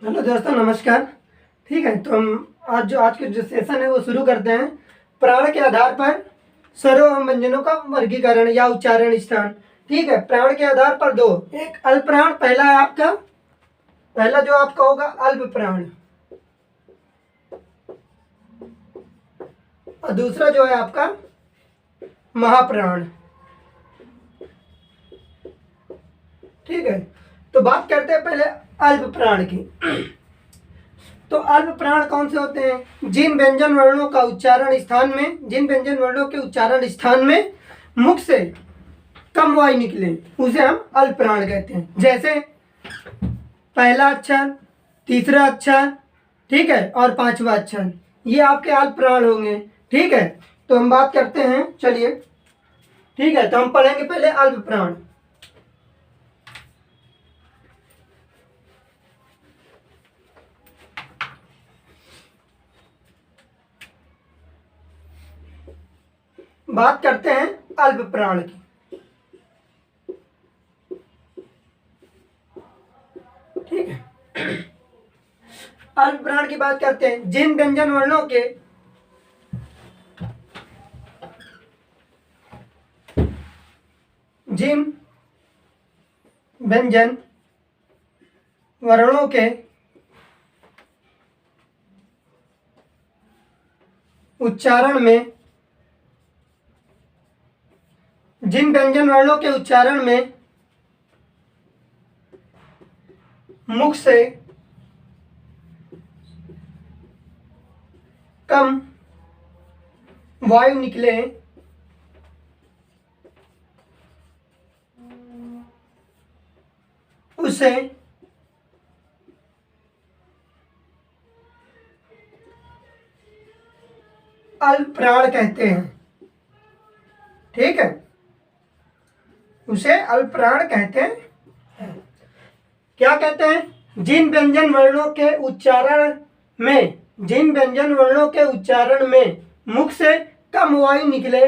Hello दोस्तों, नमस्कार। ठीक है, तो हम आज के जो सेशन है वो शुरू करते हैं। प्राण के आधार पर स्वरों एवं व्यंजनों का वर्गीकरण या उच्चारण स्थान। ठीक है, प्राण के आधार पर दो, एक अल्प प्राण, पहला जो आपका होगा अल्प प्राण, और दूसरा जो है आपका महाप्राण। ठीक है, तो बात करते हैं पहले अल्प प्राण की। तो अल्प प्राण कौन से होते हैं? जिन व्यंजन वर्णों का उच्चारण स्थान में, जिन व्यंजन वर्णों के उच्चारण स्थान में मुख से कम वायु निकले उसे हम अल्प प्राण कहते हैं। जैसे पहला अक्षर, तीसरा अक्षर, ठीक है, और पांचवा अक्षर, ये आपके अल्प प्राण होंगे। ठीक है, तो हम बात करते हैं, चलिए। ठीक है, तो हम पढ़ेंगे पहले अल्प प्राण। बात करते हैं अल्प प्राण की। ठीक है, अल्प प्राण की बात करते हैं। जिन व्यंजन वर्णों के उच्चारण में, जिन व्यंजन वर्णों के उच्चारण में मुख से कम वायु निकले उसे अल्प प्राण कहते हैं। ठीक है, उसे अल्प प्राण कहते हैं। क्या कहते हैं? जिन व्यंजन वर्णों के उच्चारण में, जिन व्यंजन वर्णों के उच्चारण में मुख से कम वायु निकले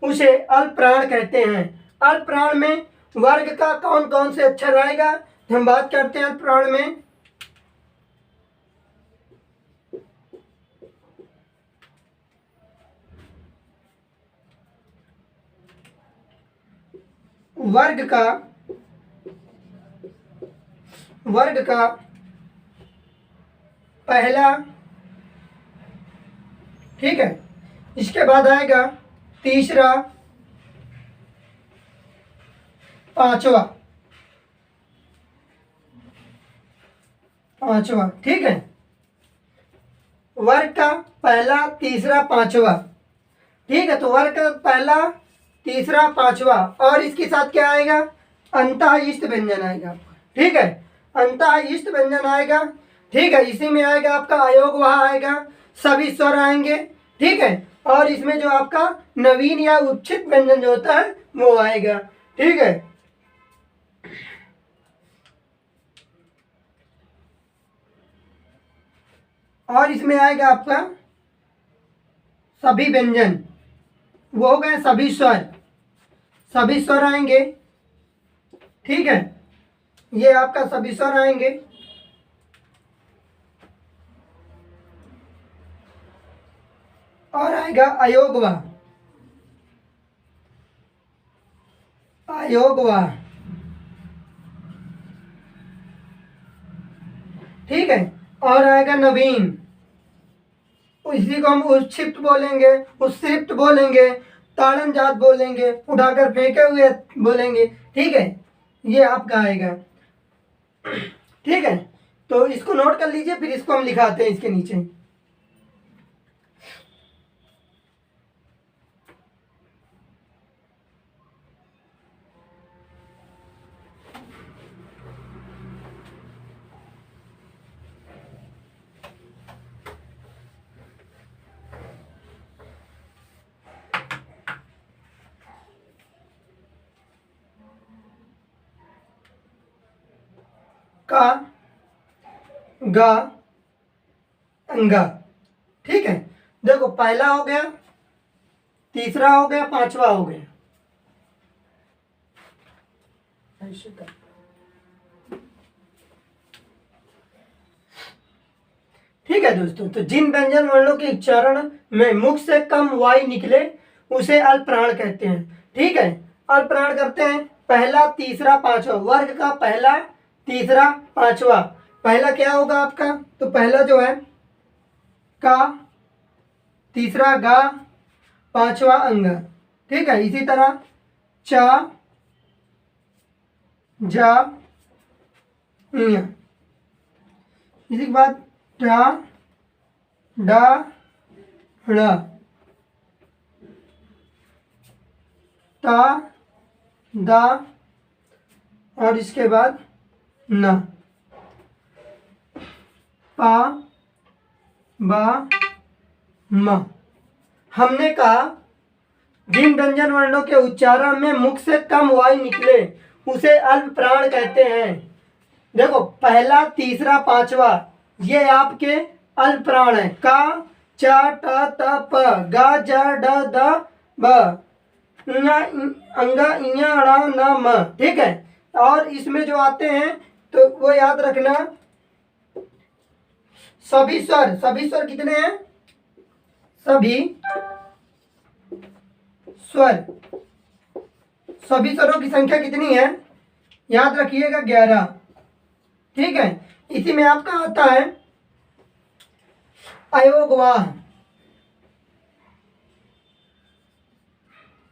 उसे अल्प प्राण कहते हैं। अल्प प्राण में वर्ग का कौन कौन से अक्षर आएगा? हम बात करते हैं अल्प प्राण में। वर्ग का पहला, ठीक है, इसके बाद आएगा तीसरा, पांचवा, ठीक है, वर्ग का पहला, तीसरा, पांचवा। ठीक है, तो वर्ग का पहला, तीसरा, पांचवा, और इसके साथ क्या आएगा? अंतः इष्ट व्यंजन आएगा। ठीक है, अंतः इष्ट व्यंजन आएगा। ठीक है, इसी में आएगा आपका अयोग वहा आएगा, सभी स्वर आएंगे। ठीक है, और इसमें जो आपका नवीन या उच्छित व्यंजन जो होता है वो आएगा। ठीक है, और इसमें आएगा आपका सभी व्यंजन, वो हो गए सभी स्वर आएंगे। ठीक है, ये आपका सभी स्वर आएंगे। और आएगा अयोगवा, ठीक है, और आएगा नवीन, इसी को हम उच्छिप्त बोलेंगे, उत्सिप्त बोलेंगे, ताड़न जात बोलेंगे, उठाकर फेंके हुए बोलेंगे। ठीक है, ये आपका आएगा। ठीक है, तो इसको नोट कर लीजिए, फिर इसको हम लिखाते हैं इसके नीचे। का, गा, अंगा। ठीक है, देखो पहला हो गया, तीसरा हो गया, पांचवा हो गया। है दोस्तों, तो जिन व्यंजन वर्णों के उच्चारण में मुख से कम वायु निकले उसे अल्पप्राण कहते हैं। ठीक है, अल्पप्राण करते हैं। पहला, तीसरा, पांचवा, वर्ग का पहला, तीसरा, पांचवा। पहला क्या होगा आपका, तो पहला जो है का, तीसरा गा, पांचवा अंग। ठीक है, इसी तरह चा, जा, इया। इसी के बाद टा, डा, ड़, ता, दा, और इसके बाद न, पा, बा, म। हमने कहा जिन व्यंजन वर्णों के उच्चारण में मुख से कम वायु निकले उसे अल्पप्राण कहते हैं। देखो, पहला, तीसरा, पांचवा ये आपके अल्पप्राण है। का, चा, टा, ता, प, गा, जा, ड, द, ब, ञ, अंगा, इया, ड़ा, न, म। ठीक है, और इसमें जो आते हैं तो वो याद रखना, सभी स्वर। सभी स्वर कितने हैं, सभी स्वर, सभी स्वरों की संख्या कितनी है, याद रखिएगा 11। ठीक है, इसी में आपका आता है अयोगवाह।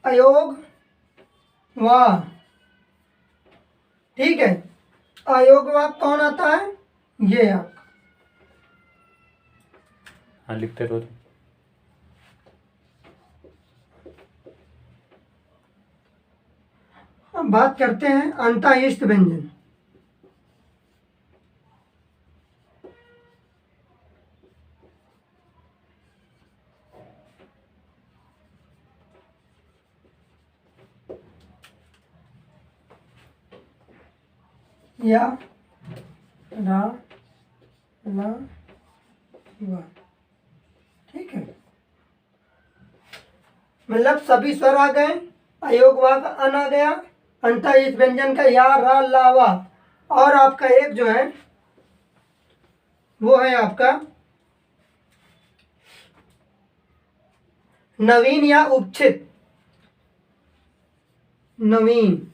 अयोगवाह। ठीक है, अयोगवाह कौन आता है, ये आप। हाँ, लिखते रहो। अब बात करते हैं अंतःइष्ट व्यंजन। या, रा, ला, वा। ठीक है, मतलब सभी स्वर आ गए, अयोगवाह का अन आ गया, अंतःइष्ट व्यंजन का या, रा, ला, वा। और आपका एक जो है वो है आपका नवीन या उपचित। नवीन,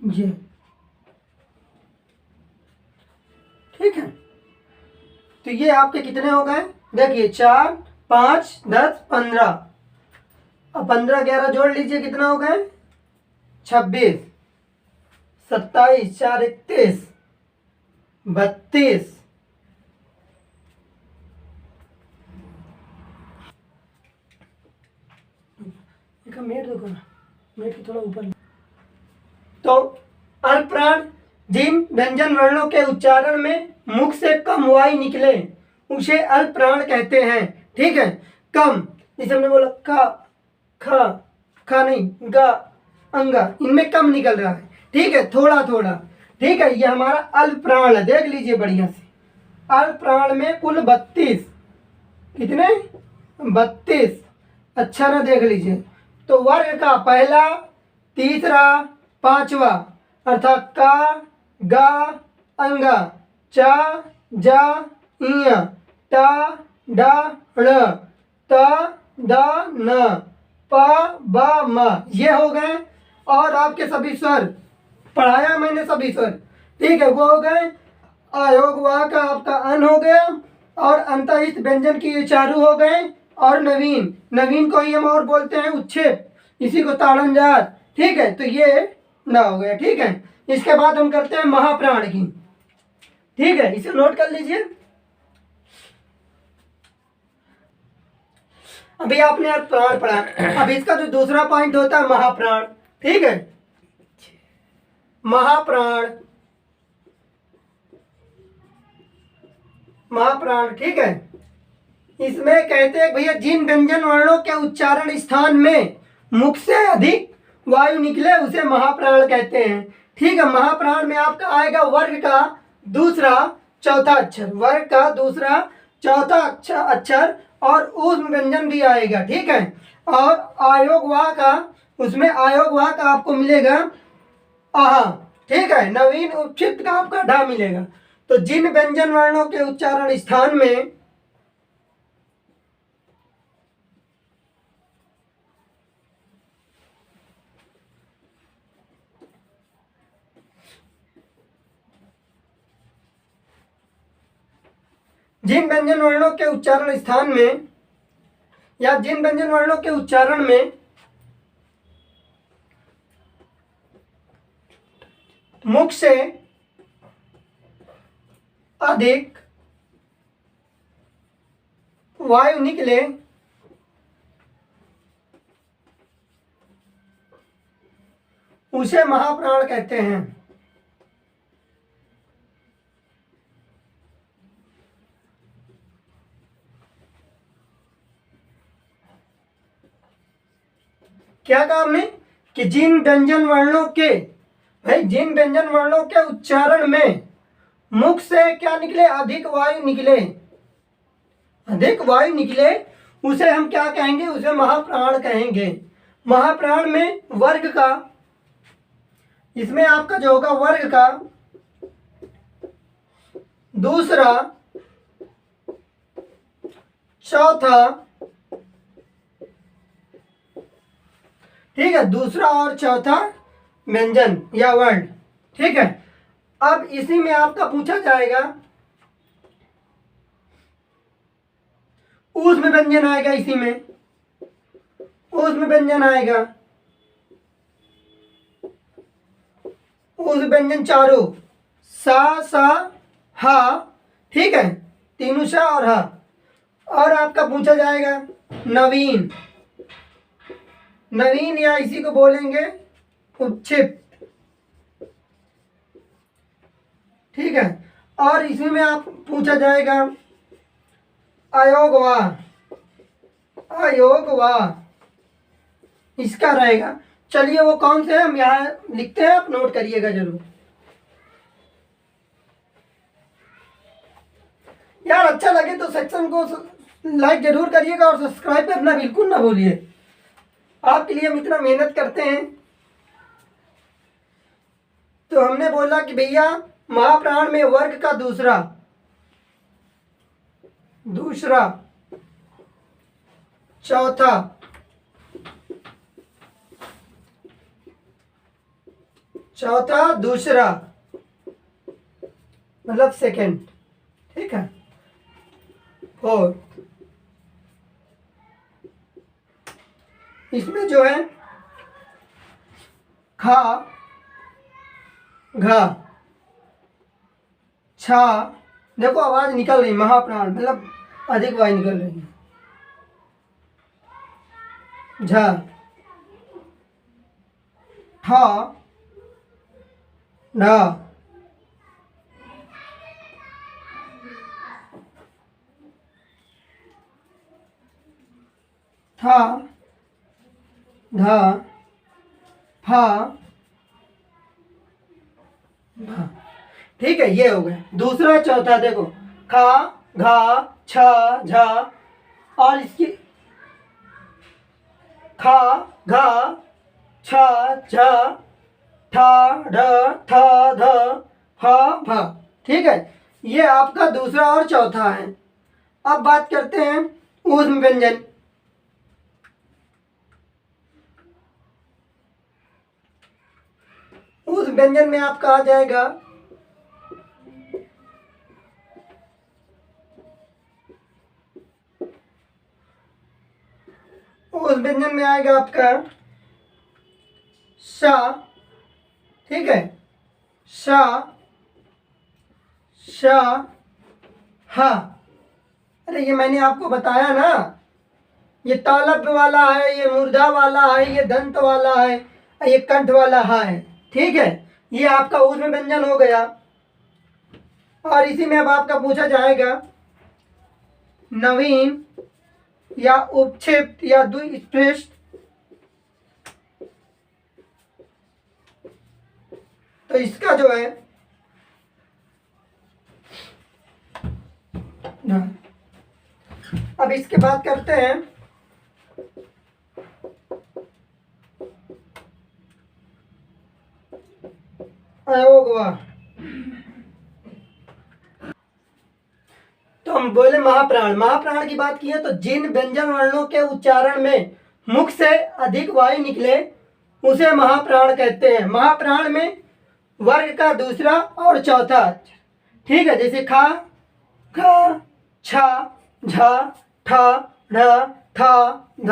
ये। ठीक है, तो ये आपके कितने हो गए, देखिए 4, 5, 10, 15। अब 15, 11 जोड़ लीजिए, कितना हो गए, 26, 27, 4, 31, 32। मेट देखो ना, मेट के थोड़ा ऊपर। तो अल्पप्राण जिन व्यंजन वर्णों के उच्चारण में मुख से कम वायु निकले उसे अल्पप्राण कहते हैं। ठीक है, कम, जैसे हमने बोला का, खा, खा नहीं, गा, अंगा, इनमें कम निकल रहा है। ठीक है, थोड़ा थोड़ा। ठीक है, ये हमारा अल्पप्राण है, देख लीजिए बढ़िया से। अल्पप्राण में कुल 32, कितने, 32 अक्षर देख लीजिए। तो वर्ग का पहला, तीसरा, पांचवा, अर्थात का, गा, अंगा, चा, जा, इया, टा, डा, ड़, ता, दा, न, पा, बा, म, ये हो गए। और आपके सभी स्वर पढ़ाया मैंने, सभी स्वर। ठीक है, वो हो गए। अयोगवाह का आपका अन हो गया, और अंतःइष्ट व्यंजन की ये चारू हो गए। और नवीन, नवीन को ही हम और बोलते हैं उच्छेद, इसी को ताड़नजार। ठीक है, तो ये ना हो गया। ठीक है, इसके बाद हम करते हैं महाप्राण की। ठीक है, इसे नोट कर लीजिए। अभी आपने प्राण पढ़ा, अब इसका जो दूसरा पॉइंट होता है महाप्राण। ठीक है, महाप्राण, महाप्राण। ठीक है, इसमें कहते हैं भैया जिन व्यंजन वर्णों के उच्चारण स्थान में मुख से अधिक वायु निकले उसे महाप्राण कहते हैं। ठीक है, महाप्राण में आपका आएगा वर्ग का दूसरा, चौथा अक्षर, वर्ग का दूसरा, चौथा अक्षर, और ऊष्म व्यंजन भी आएगा। ठीक है, और आयोगवाह का, उसमें आयोगवाह का आपको मिलेगा आहा। ठीक है, नवीन उपक्षिप्त का आपका ढा मिलेगा। तो जिन व्यंजन वर्णों के उच्चारण स्थान में जिन व्यंजन वर्णों के उच्चारण स्थान में या जिन व्यंजन वर्णों के उच्चारण में मुख से अधिक वायु निकले उसे महाप्राण कहते हैं। क्या कहा हमने कि जिन व्यंजन वर्णों के, भाई जिन व्यंजन वर्णों के उच्चारण में मुख से क्या निकले, अधिक वायु निकले, अधिक वायु निकले, उसे हम क्या कहेंगे, उसे महाप्राण कहेंगे। महाप्राण में वर्ग का, इसमें आपका जो होगा वर्ग का दूसरा, चौथा, ठीक है, दूसरा और चौथा व्यंजन या वर्ण, ठीक है। अब इसी में आपका पूछा जाएगा ऊष्म व्यंजन आएगा, इसी में ऊष्म व्यंजन आएगा, ऊष्म व्यंजन चारों, सा सा हा, ठीक है, तीनों सा और हा। और आपका पूछा जाएगा नवीन, नवीन या इसी को बोलेंगे उपक्षिप्त, ठीक है। और इसी में आप पूछा जाएगा अयोगवा, अयोगवा इसका रहेगा। चलिए वो कौन से हम यहाँ लिखते हैं, आप नोट करिएगा जरूर। यार अच्छा लगे तो सेक्शन को लाइक जरूर करिएगा और सब्सक्राइब करना बिल्कुल ना भूलिए। आपके लिए हम इतना मेहनत करते हैं। तो हमने बोला कि भैया महाप्राण में वर्ग का दूसरा, दूसरा, चौथा, चौथा, दूसरा मतलब सेकंड, ठीक है, फोर्थ, इसमें जो है खा, घा, छा, देखो आवाज निकल रही, महाप्राण मतलब अधिक वायु निकल रही है, झा, ठा, ढा, था, धा, फा, भा, ठीक है, ये हो गया दूसरा। चौथा देखो खा, घा, छा, झा, और इसकी खा, घा, छा, झा, ठा, ढ, था, ध, फा, भा, ठीक है, ये आपका दूसरा और चौथा है। अब बात करते हैं ऊष्म व्यंजन। उस व्यंजन में आपका आ जाएगा उस व्यंजन में आएगा आपका सा, ठीक है, सा, शा, हा। अरे ये मैंने आपको बताया ना, ये तालव्य वाला है, ये मूर्धा वाला है, ये दंत वाला है, ये कंठ वाला हा है, ठीक है। ये आपका ऊष्म व्यंजन हो गया। और इसी में अब आपका पूछा जाएगा नवीन या उपक्षिप्त या द्विपृष्ठ, तो इसका जो है अब इसके बाद करते हैं अयोगवा। तो हम बोले महाप्राण, महाप्राण की बात की है तो जिन व्यंजन वर्णों के उच्चारण में मुख से अधिक वायु निकले उसे महाप्राण कहते हैं। महाप्राण में वर्ग का दूसरा और चौथा अक्षर, ठीक है, जैसे खा, ख, छा, झा, ठा, ढ, था, ध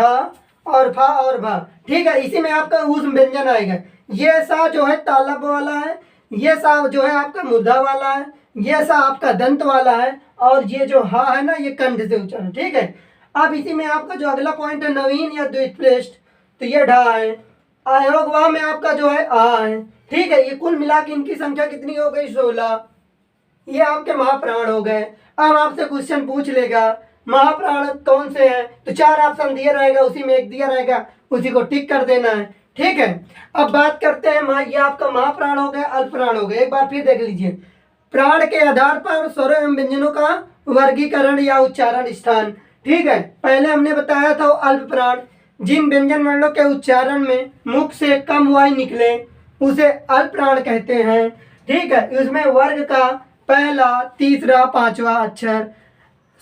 और फा और भा, ठीक है। इसी में आपका उस व्यंजन आएगा। ये सा जो है तालब वाला है, ये सा जो है आपका मूर्धा वाला है, ये सा आपका दंत वाला है, और ये जो हा है ना ये कंठ से उच्चारण, ठीक है। अब इसी में आपका जो अगला पॉइंट है नवीन या द्विपृष्ठ, तो ये ढा है। अयोगवा में आपका जो है आ है, ठीक है। ये कुल मिला के इनकी संख्या कितनी हो गई? 16। ये आपके महाप्राण हो गए। अब आपसे क्वेश्चन पूछ लेगा महाप्राण कौन से हैं, तो 4 ऑप्शन दिया रहेगा, उसी में एक दिया रहेगा, उसी को टिक कर देना है, ठीक है। अब बात करते हैं ये आपका महाप्राण हो गया, अल्पप्राण हो गया। एक बार फिर देख लीजिए, प्राण के आधार पर स्वरों एवं व्यंजनों का वर्गीकरण या उच्चारण स्थान, ठीक है। पहले हमने बताया था अल्पप्राण, जिन व्यंजन वर्णों के उच्चारण में मुख से कम वायु निकले उसे अल्पप्राण कहते हैं, ठीक है। इसमें वर्ग का पहला, तीसरा, पांचवा अक्षर,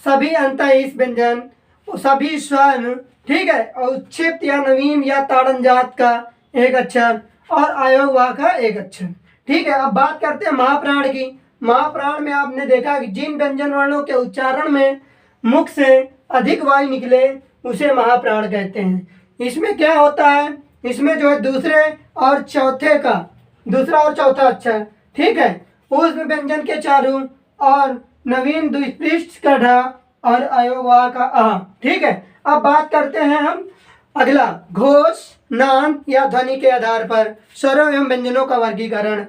सभी अंतःइस व्यंजन, सभी स्वर्ण, ठीक है, और उत्क्षिप्त या नवीन या ताड़न जात का एक अक्षर और अयोगवा का एक अक्षर, ठीक है। अब बात करते हैं महाप्राण की। महाप्राण में आपने देखा कि जिन व्यंजन वर्णों के उच्चारण में मुख से अधिक वायु निकले उसे महाप्राण कहते हैं। इसमें क्या होता है, इसमें जो है दूसरे और चौथे का दूसरा और चौथा अक्षर, ठीक है, उस व्यंजन के चारों और नवीन द्विपृष्ठ का ढा और अयोगवा का आ, ठीक है। अब बात करते हैं हम अगला, घोष, नाम या ध्वनि के आधार पर स्वरों एवं व्यंजनों का वर्गीकरण।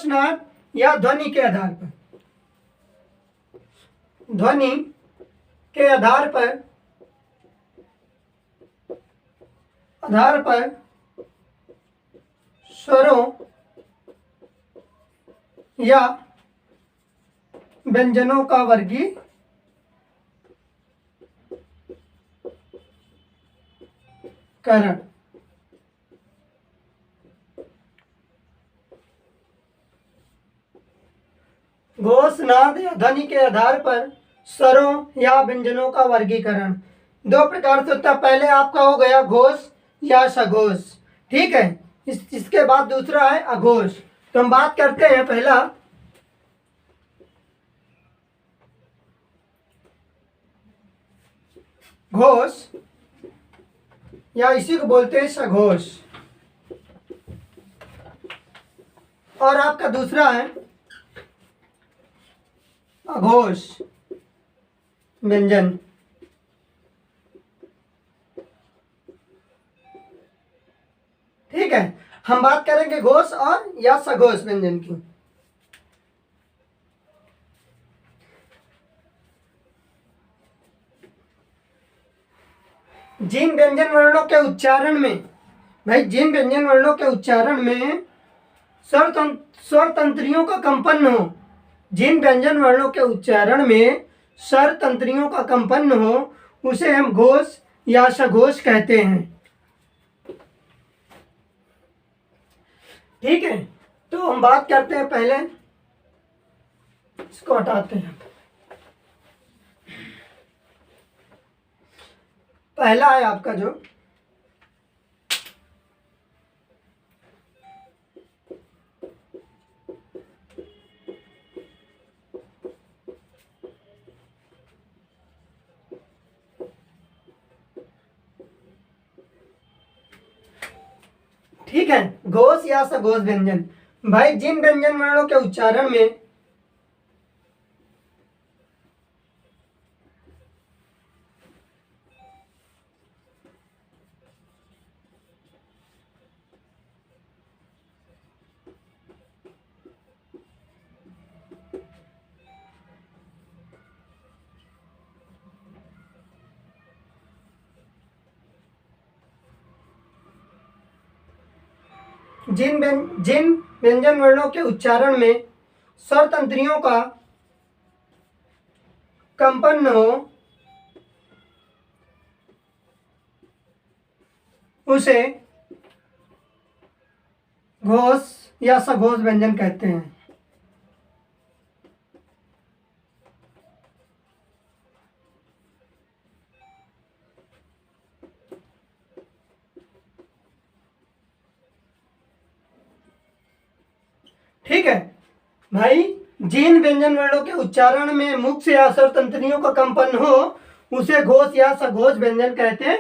नाद या ध्वनि के आधार पर, ध्वनि के आधार पर स्वरों या व्यंजनों का वर्गीकरण। घोष, नाद या ध्वनि के आधार पर स्वरों या व्यंजनों का वर्गीकरण 2 प्रकार से होता है। पहले आपका हो गया घोष या सघोष, ठीक है। इसके बाद दूसरा है अघोष। तो हम बात करते हैं पहला घोष या इसी को बोलते हैं सघोष, और आपका दूसरा है अघोष व्यंजन, ठीक है। हम बात करेंगे घोष और या सघोष व्यंजन की। जिन व्यंजन वर्णों के उच्चारण में, भाई जिन व्यंजन वर्णों के उच्चारण में स्वर तंत्रियों का कंपन हो, जिन व्यंजन वर्णों के उच्चारण में स्वर तंत्रियों का कंपन हो उसे हम घोष या सघोष कहते हैं, ठीक है। तो हम बात करते हैं पहले, इसको हटाते हैं। पहला है आपका जो ठीक है, घोष या सघोष व्यंजन, भाई जिन व्यंजन वर्णों के उच्चारण में जिन व्यंजन वर्णों के उच्चारण में स्वर तंत्रियों का कंपन न हो उसे घोष या सघोष व्यंजन कहते हैं। ठीक है भाई, जिन व्यंजन वर्णों के उच्चारण में मुख से या स्वर तंत्रियों का कंपन हो उसे घोष या सघोष व्यंजन कहते हैं।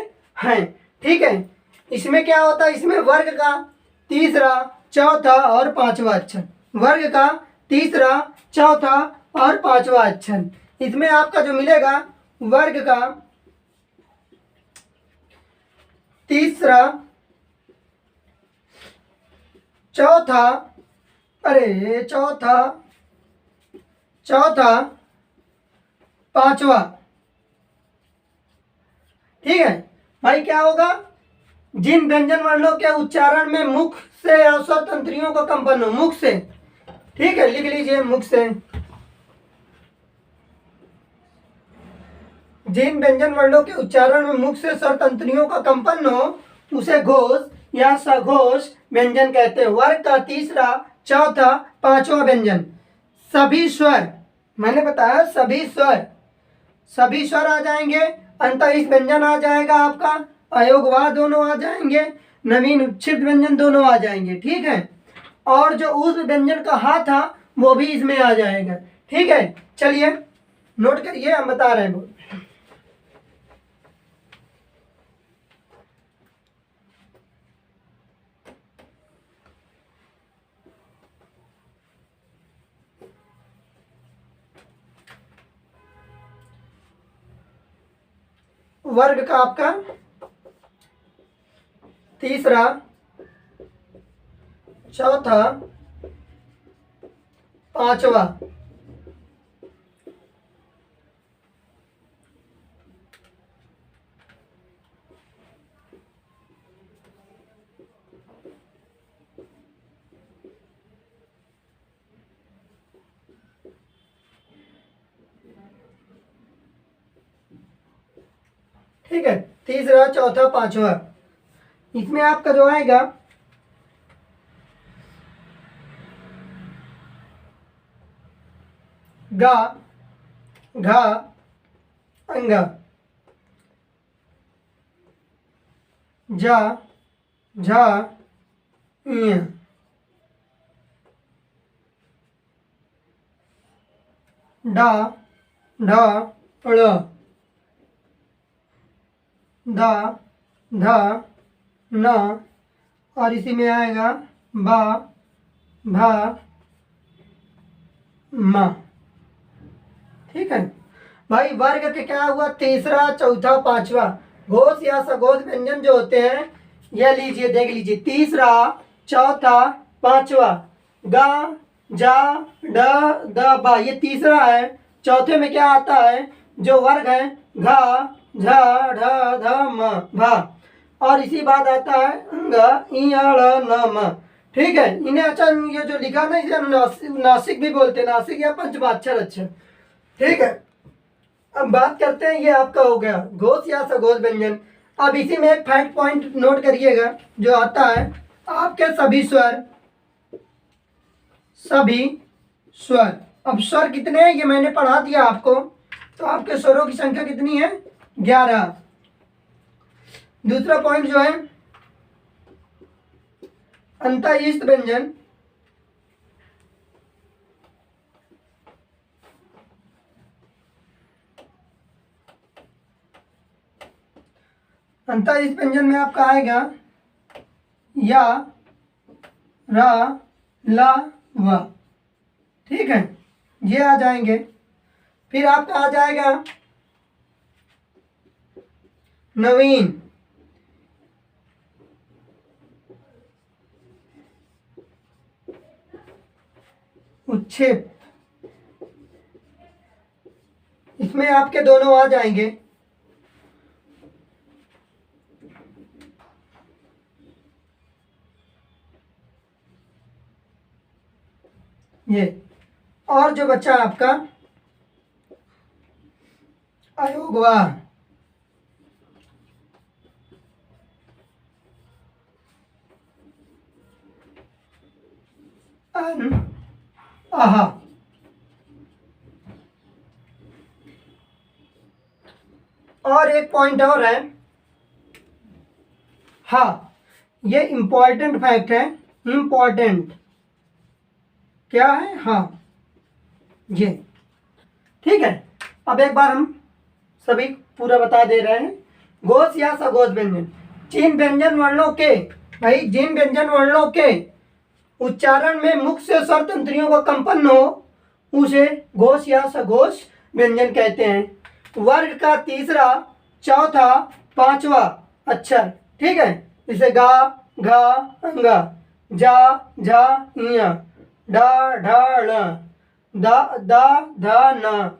ठीक है, इसमें क्या होता है, इसमें वर्ग का तीसरा, चौथा और पांचवा अक्षर, वर्ग का तीसरा, चौथा और पांचवा अक्षर, इसमें आपका जो मिलेगा वर्ग का तीसरा, चौथा, अरे चौथा पांचवा। ठीक है भाई, क्या होगा, जिन व्यंजन वर्णों के उच्चारण में मुख से या स्वर तंत्रियों का कंपन हो, मुख से, ठीक है लिख लीजिए मुख से, जिन व्यंजन वर्णों के उच्चारण में मुख से स्वर तंत्रियों का कंपन हो उसे घोष या सघोष व्यंजन कहते हैं। वर्ग का तीसरा, चौथा, पांचवा व्यंजन, सभी स्वर, मैंने बताया सभी स्वर आ जाएंगे, अंतः इस व्यंजन आ जाएगा आपका, अयोगवाह दोनों आ जाएंगे, नवीन उच्छिष्ट व्यंजन दोनों आ जाएंगे। ठीक है, और जो उस व्यंजन का हा था वो भी इसमें आ जाएगा। ठीक है, चलिए नोट करिए, हम बता रहे हैं। वर्ग का आपका तीसरा, चौथा, पांचवा, ठीक है, तीसरा, चौथा, पांचवा, इसमें आपका जो आएगा गा, घा, अंगा, जा, झा, इया, डा, ढा, ड़, दा, धा, ना, और इसी में आएगा बा, भा, मा। ठीक है भाई, वर्ग के क्या हुआ, तीसरा, चौथा, पांचवा, घोष या सघोष व्यंजन जो होते हैं, यह लीजिए देख लीजिए, तीसरा, चौथा, पांचवा, गा, जा, ड, द, बा, ये तीसरा है। चौथे में क्या आता है, जो वर्ग है, घा, झा, ढ, ध, म, भा, और इसी बाद आता है अंग, इ, ड़, न, म। ठीक है, इन्हें अच्छा ये जो लिखा ना, इसे नासिक भी बोलते हैं, नासिक या पंचमाक्षर अक्षर। ठीक है, अब बात करते हैं, ये आपका हो गया घोष या सघोष व्यंजन। अब इसी में एक फैक्ट पॉइंट नोट करिएगा, जो आता है आपके सभी स्वर। अब स्वर कितने हैं ये मैंने पढ़ा दिया आपको, तो आपके स्वरों की संख्या कितनी है, 11। दूसरा पॉइंट जो है अंतःइष्ट व्यंजन, अंतःइष्ट व्यंजन में आपका आएगा या, रा, ला, वा। ठीक है, ये आ जाएंगे। फिर आपका आ जाएगा नवीन, उच्छेद, इसमें आपके दोनों आ जाएंगे। ये। और जो बच्चा आपका अयोगवा, अन आहा, और एक पॉइंट और है, हाँ ये इंपॉर्टेंट फैक्ट है, इंपॉर्टेंट क्या है, हाँ ये। ठीक है, अब एक बार हम सभी पूरा बता दे रहे हैं। घोष या सघोष व्यंजन, जिन व्यंजन वर्णों के, भाई जिन व्यंजन वर्णों के उच्चारण में मुख से स्वर तंत्रियों का कंपन हो उसे घोष या सघोष व्यंजन कहते हैं। वर्ग का तीसरा, चौथा, पांचवा अक्षर, ठीक है, जैसे गा, घा, अंगा, जा, झा, इया, डा, ढा, ण, दा, दा, धा, न,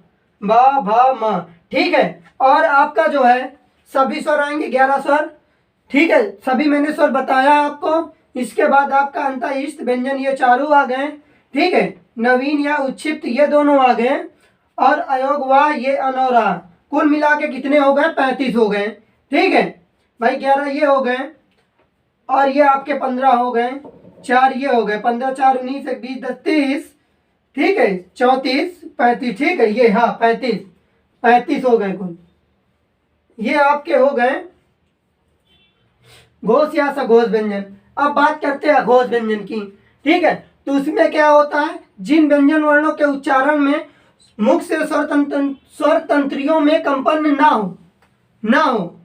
बा, भा, म, ठीक है। और आपका जो है सभी स्वर आएंगे 11 स्वर, ठीक है, सभी मैंने स्वर बताया आपको। इसके बाद आपका अंतःइष्ट व्यंजन ये चारों आ गए, ठीक है, नवीन या उच्छिप्त ये दोनों आ गए, और अयोगवा ये अनौरा, कुल मिला के कितने हो गए, 35 हो गए, ठीक है भाई। 11 ये हो गए, और ये आपके 15 हो गए, 4 ये हो गए, 15 4 19 1 20 10 30, ठीक है, 34 35, ठीक है, ये हाँ 35 हो गए कुल। ये आपके हो गए घोष या सघोष व्यंजन। अब बात करते हैं अघोष व्यंजन की, ठीक है। तो उसमें क्या होता है, जिन व्यंजन वर्णों के उच्चारण में मुख से स्वर तंत्रियों में कंपन ना हो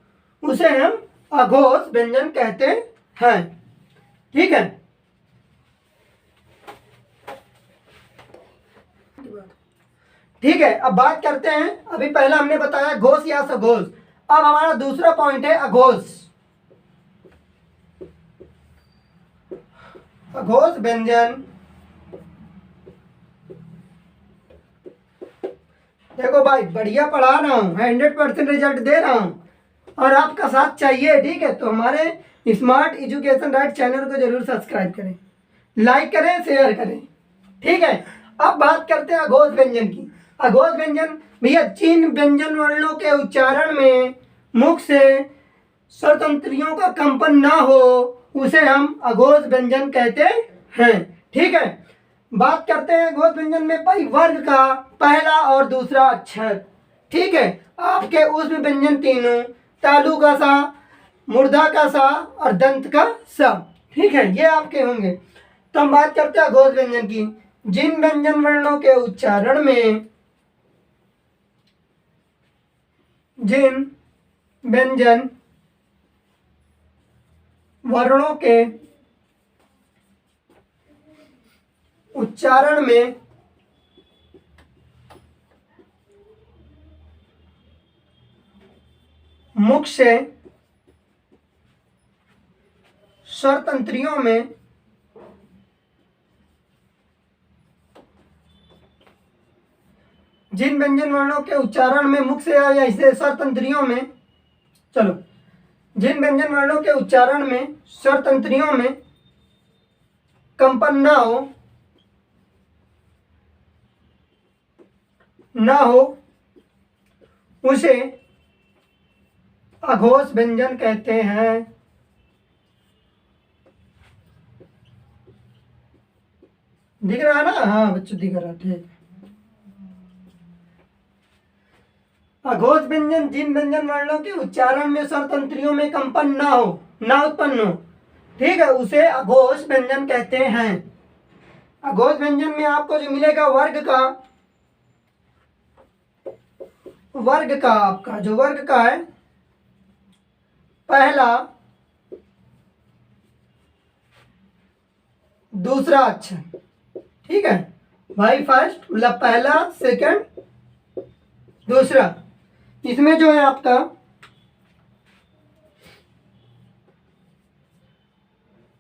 उसे हम अघोष व्यंजन कहते हैं, ठीक है। ठीक है, अब बात करते हैं, अभी पहला हमने बताया घोष या सघोष, अब हमारा दूसरा पॉइंट है अघोष। अघोष व्यंजन, देखो भाई बढ़िया पढ़ा रहा हूँ, 100% रिजल्ट दे रहा हूँ और आपका साथ चाहिए, ठीक है। तो हमारे स्मार्ट एजुकेशन राइट चैनल को जरूर सब्सक्राइब करें, लाइक करें, शेयर करें, ठीक है। अब बात करते हैं अघोष व्यंजन की। अघोष व्यंजन भैया जिन व्यंजन वर्णों के उच्चारण में मुख से स्वरतंत्रियों का कंपन ना हो उसे हम अघोष व्यंजन कहते हैं, ठीक है। बात करते हैं अघोष व्यंजन में भाई वर्ग का पहला और दूसरा अक्षर, ठीक है। आपके ऊष्म व्यंजन तीनों, तालु का सा, मूर्धा का सा और दंत का सा, ठीक है, ये आपके होंगे। तो हम बात करते हैं अघोष व्यंजन की। जिन व्यंजन वर्णों के उच्चारण में, जिन व्यंजन वर्णों के उच्चारण में मुख से स्वर तंत्रियों में जिन व्यंजन वर्णों के उच्चारण में मुख से या ऐसे स्वर तंत्रियों में, चलो, जिन व्यंजन वर्णों के उच्चारण में स्वर तंत्रियों में कंपन ना हो उसे अघोष व्यंजन कहते हैं। दिख रहा है ना, हाँ बच्चों दिख रहा है, ठीक। अघोष व्यंजन जिन व्यंजन वर्णों के उच्चारण में स्वर तंत्रियों में कंपन ना उत्पन्न हो, ठीक है, उसे अघोष व्यंजन कहते हैं। अघोष व्यंजन में आपको जो मिलेगा वर्ग का आपका जो वर्ग का है पहला दूसरा अक्षर, ठीक है भाई, फर्स्ट मतलब पहला, सेकंड, दूसरा। इसमें जो है आपका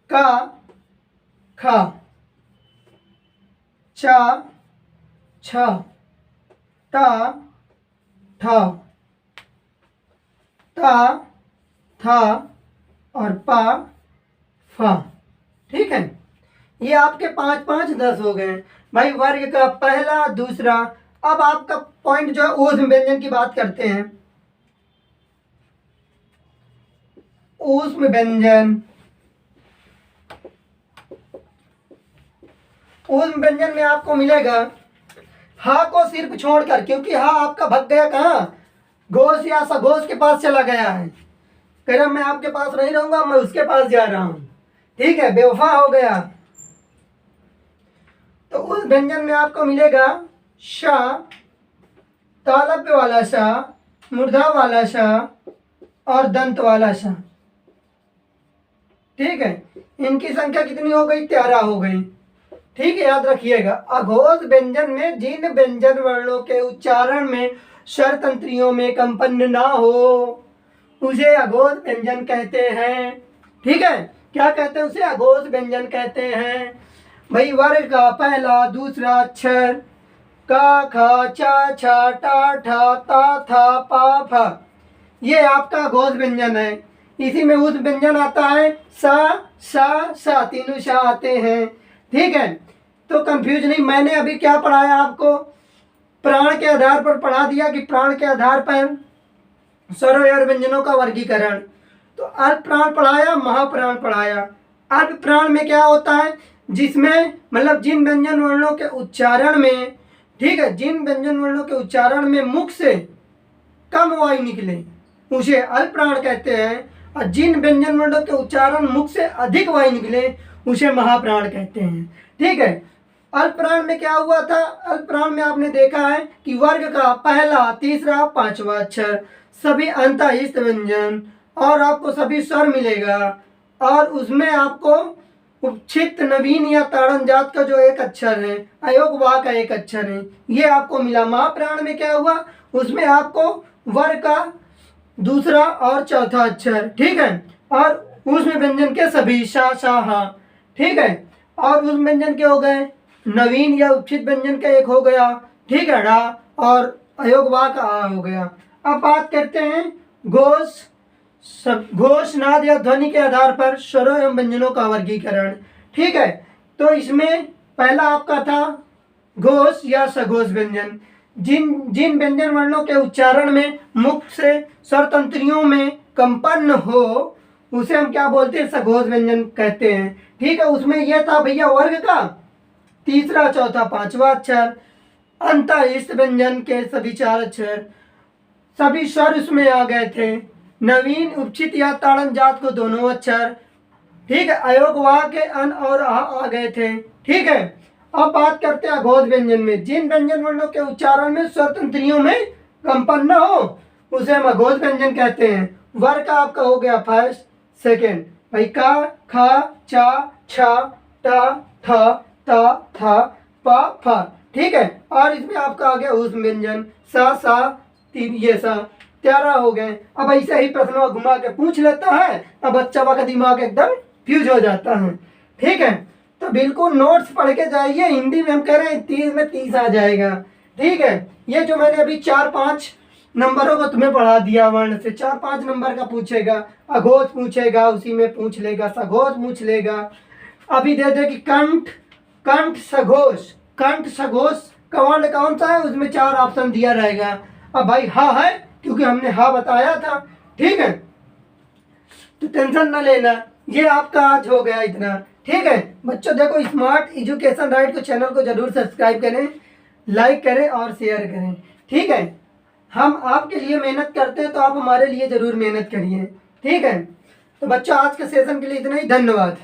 का, खा, चा, छा, टा, ठा, ता, था और पा, फा, ठीक है। ये आपके 5 5 10 हो गए भाई। वर्ग का पहला दूसरा। अब आपका पॉइंट जो है ऊष्म व्यंजन की बात करते हैं। ऊष्म व्यंजन, ऊष्म व्यंजन में आपको मिलेगा हा को सिर्फ छोड़कर, क्योंकि हा आपका भग गया कहाँ, घोष या सघोष के पास चला गया है। कह रहा मैं आपके पास नहीं रहूंगा, मैं उसके पास जा रहा हूं। ठीक है, बेवफा हो गया। तो उस व्यंजन में आपको मिलेगा शा, तालव्य वाला शा, मूर्धा वाला शा और दंत वाला शा। ठीक है, इनकी संख्या कितनी हो गई, 13 हो गई। ठीक है, याद रखिएगा। अघोष व्यंजन में जिन व्यंजन वर्णों के उच्चारण में स्वर तंत्रियों में कंपन ना हो उसे अघोष व्यंजन कहते हैं। ठीक है, क्या कहते हैं उसे, अघोष व्यंजन कहते हैं भाई। वर्ग का पहला दूसरा अक्षर का, खा, चा, छा, टा, ठा, ता, था, पा, फा, ये आपका अघोष व्यंजन है। इसी में उस व्यंजन आता है सा, सा, तीनों सा आते हैं। ठीक है, तो कंफ्यूज नहीं। मैंने अभी क्या पढ़ाया आपको, प्राण के आधार पर पढ़ा दिया कि प्राण के आधार पर स्वरों और व्यंजनों का वर्गीकरण। तो अल्प प्राण पढ़ाया, महाप्राण पढ़ाया। अल्प प्राण में क्या होता है, जिसमें मतलब जिन व्यंजन वर्णों के उच्चारण में, ठीक है, जिन व्यंजन वर्णों के उच्चारण में मुख से कम वायु निकले उसे अल्प प्राण कहते हैं, और जिन व्यंजन वर्णों के उच्चारण मुख से अधिक वायु निकले उसे महाप्राण कहते हैं। ठीक है, अल्प प्राण में क्या हुआ था, अल्प प्राण में आपने देखा है कि वर्ग का पहला तीसरा पांचवा अक्षर सभी अंतःस्थ व्यंजन और आपको सभी स्वर मिलेगा, और उसमें आपको उपक्षिप्त नवीन या ताड़न जात का जो एक अक्षर है, अयोग वाह का एक अक्षर है, ये आपको मिला। महाप्राण में क्या हुआ, उसमें आपको वर्ग का दूसरा और चौथा अक्षर, ठीक है, और उसमें व्यंजन के सभी शा, सा, हा। ठीक है, और उस व्यंजन के हो गए नवीन या उपक्षिप्त व्यंजन का एक हो गया, ठीक है, ड़ा, और अयोग वाह का आ हो गया। अब बात करते हैं घोष, घोष, नाद या ध्वनि के आधार पर स्वरों एवं व्यंजनों का वर्गीकरण। ठीक है, तो इसमें पहला आपका था घोष या सघोष व्यंजन। जिन व्यंजन वर्णों के उच्चारण में मुख से स्वर तंत्रियों में कंपन हो उसे हम क्या बोलते हैं, सघोष व्यंजन कहते हैं। ठीक है, उसमें यह था भैया वर्ग का तीसरा चौथा पांचवा अक्षर, अंतःस्थ व्यंजन के सभी 4 अक्षर, सभी स्वर उसमें आ गए थे, नवीन उपचित या ताड़न जात को दोनों अक्षर, ठीक है, अयोग वाह के अन और आ गए थे। ठीक है, अब बात करते हैं अघोष व्यंजन में। जिन व्यंजन वर्णों के उच्चारण में स्वर तंत्रियों में कंपन न हो उसे हम अघोष व्यंजन कहते हैं। वर्ग का आपका हो गया फर्स्ट सेकेंड भाई, का, खा, चा, छा, टा, था, ता, था, पा, फा। ठीक है, और इसमें आपका आ गया ऊष्म व्यंजन सा, तीन, ये सा 13 हो गए। अब ऐसे ही प्रश्नों घुमा के पूछ लेता है, अब बच्चा का दिमाग एकदम फ्यूज हो जाता है। ठीक है, तो बिल्कुल नोट्स पढ़ के जाइए। हिंदी में हम कह रहे हैं 30 में 30 आ जाएगा। ठीक है, ये जो मैंने अभी 4-5 नंबरों को तुम्हें पढ़ा दिया, वर्ण से 4-5 नंबर का पूछेगा, अघोष पूछेगा, उसी में पूछ लेगा, सघोष पूछ लेगा। अभी दे दे कि कंठ, कंठ सघोष, कंठ सघोष का वर्ण कौन सा है, उसमें 4 ऑप्शन दिया रहेगा। अब भाई हा है, क्योंकि हमने हा बताया था। ठीक है, तो टेंशन ना लेना, ये आपका आज हो गया इतना। ठीक है बच्चों, देखो स्मार्ट एजुकेशन राइट को चैनल को जरूर सब्सक्राइब करें, लाइक करें और शेयर करें। ठीक है, हम आपके लिए मेहनत करते हैं तो आप हमारे लिए जरूर मेहनत करिए। ठीक है, तो बच्चों आज के सेशन के लिए इतना ही, धन्यवाद।